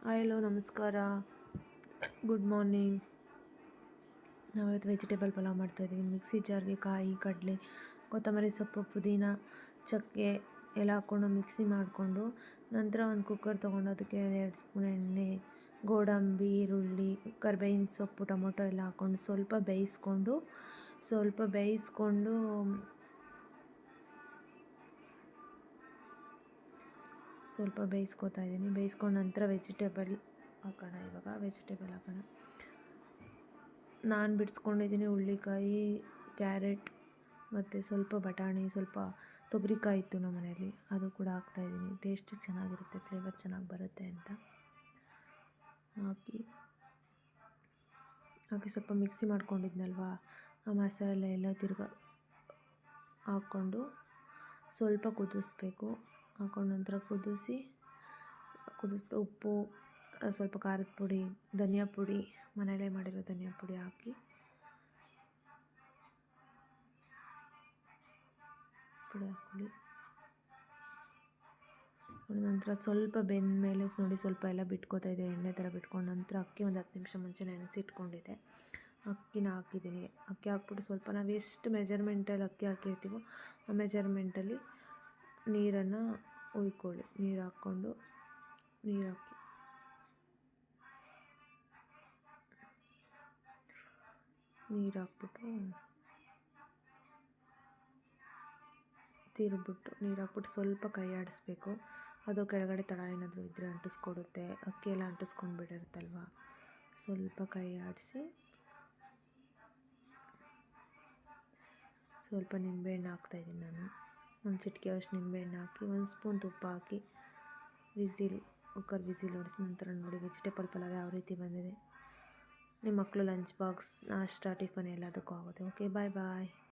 Hello ನಮಸ್ಕಾರ, good morning. ನಾವಿವತ್ತು vegetable pulao ಮಾಡ್ತಾಯಿದ್ದೀವಿ. ಮಿಕ್ಸಿ ಜಾರ್ಗೆ ಕಾಯಿ, ಕಡಲೆ, ಕೊತ್ತಂಬರಿ ಸೊಪ್ಪು, ಪುದೀನ, ಚಕ್ಕೆ ಎಲ್ಲ ಹಾಕ್ಕೊಂಡು ಮಿಕ್ಸಿ ಮಾಡಿಕೊಂಡು, ನಂತರ ಒಂದು ಕುಕ್ಕರ್ ತೊಗೊಂಡು ಅದಕ್ಕೆ 2 ಸ್ಪೂನ್ ಎಣ್ಣೆ, ಗೋಡಂಬಿ, ಈರುಳ್ಳಿ, ಕರ್ಬೇವಿನ ಸೊಪ್ಪು, ಟೊಮೊಟೊ ಎಲ್ಲ ಹಾಕ್ಕೊಂಡು ಸ್ವಲ್ಪ ಬೇಯಿಸ್ಕೊಂಡು ಬೇಯಿಸ್ಕೊತಾ ಇದ್ದೀನಿ. ಬೇಯಿಸ್ಕೊಂಡು ನಂತರ ವೆಜಿಟೇಬಲ್ ಹಾಕೋಣ. ನಾನು ಬಿಡಿಸ್ಕೊಂಡಿದ್ದೀನಿ ಹುಳ್ಳಿಕಾಯಿ, ಕ್ಯಾರೆಟ್ ಮತ್ತು ಸ್ವಲ್ಪ ಬಟಾಣಿ, ಸ್ವಲ್ಪ ತೊಗರಿಕಾಯಿ ಇತ್ತು ನಮ್ಮ ಮನೆಯಲ್ಲಿ, ಅದು ಕೂಡ ಹಾಕ್ತಾಯಿದ್ದೀನಿ. ಟೇಸ್ಟ್ ಚೆನ್ನಾಗಿರುತ್ತೆ, ಫ್ಲೇವರ್ ಚೆನ್ನಾಗಿ ಬರುತ್ತೆ ಅಂತ ಹಾಕಿ ಸ್ವಲ್ಪ ಮಿಕ್ಸಿ ಮಾಡ್ಕೊಂಡಿದ್ನಲ್ವ, ಆ ಮಸಾಲೆ ಎಲ್ಲ ಹಾಕ್ಕೊಂಡು ಸ್ವಲ್ಪ ಕುದಿಸ್ಬೇಕು. ಹಾಕೊಂಡು ನಂತರ ಕುದಿಸ್ಬಿಟ್ಟು ಉಪ್ಪು, ಸ್ವಲ್ಪ ಖಾರದ ಪುಡಿ, ಧನಿಯಾ ಪುಡಿ, ಮನೆಯಲ್ಲೇ ಮಾಡಿರೋ ಧನಿಯಾ ಪುಡಿ ಹಾಕಿ ಹಾಕ್ಕೊಳ್ಳಿ. ನಂತರ ಸ್ವಲ್ಪ ಬೆಂದಮೇಲೆ ನೋಡಿ, ಸ್ವಲ್ಪ ಎಲ್ಲ ಬಿಟ್ಕೋತಾ ಇದೆ, ಎಣ್ಣೆ ಥರ ಬಿಟ್ಕೊಂಡು. ನಂತರ ಅಕ್ಕಿ ಒಂದು 10 ನಿಮಿಷ ಮುಂಚೆ ನೆನೆಸಿಟ್ಕೊಂಡಿದ್ದೆ, ಅಕ್ಕಿನ ಹಾಕಿದ್ದೀನಿ. ಅಕ್ಕಿ ಹಾಕ್ಬಿಟ್ಟು ಸ್ವಲ್ಪ ನಾವು ಎಷ್ಟು ಮೆಜರ್ಮೆಂಟಲ್ಲಿ ಅಕ್ಕಿ ಹಾಕಿರ್ತೀವೋ ಆ ಮೆಜರ್ಮೆಂಟಲ್ಲಿ ನೀರನ್ನು ಹುಯ್ಕೊಳ್ಳಿ. ನೀರು ಹಾಕ್ಬಿಟ್ಟು ಸ್ವಲ್ಪ ಕೈ ಆಡಿಸ್ಬೇಕು. ಅದು ಕೆಳಗಡೆ ತಳ ಏನಾದರೂ ಇದ್ದರೆ ಅಂಟಿಸ್ಕೊಡುತ್ತೆ, ಅಕ್ಕಿ ಎಲ್ಲ ಅಂಟಿಸ್ಕೊಂಡು ಬಿಡಿರುತ್ತಲ್ವ. ಸ್ವಲ್ಪ ಕೈ ಆಡಿಸಿ ಸ್ವಲ್ಪ ನಿಂಬೆಹಣ್ಣು ಹಾಕ್ತಾಯಿದ್ದೀನಿ ನಾನು. ಒಂದು ಚಿಟಿಕೆಯಷ್ಟು ನಿಂಬೆಹಣ್ಣು ಹಾಕಿ 1 ಸ್ಪೂನ್ ತುಪ್ಪ ಹಾಕಿ ಕುಕ್ಕರ್ ವಿಸಿಲ್ ಹೊಡೆಸಿ ನಂತರ ನೋಡಿ ವೆಜಿಟೇಬಲ್ ಪಲಾವ್ ಯಾವ ರೀತಿ ಬಂದಿದೆ. ನಿಮ್ಮ ಮಕ್ಕಳು ಲಂಚ್ ಬಾಕ್ಸ್, ನಾಷ್ಟ, ಟಿಫನ್ ಎಲ್ಲದಕ್ಕೂ ಆಗುತ್ತೆ. ಓಕೆ, ಬಾಯ್.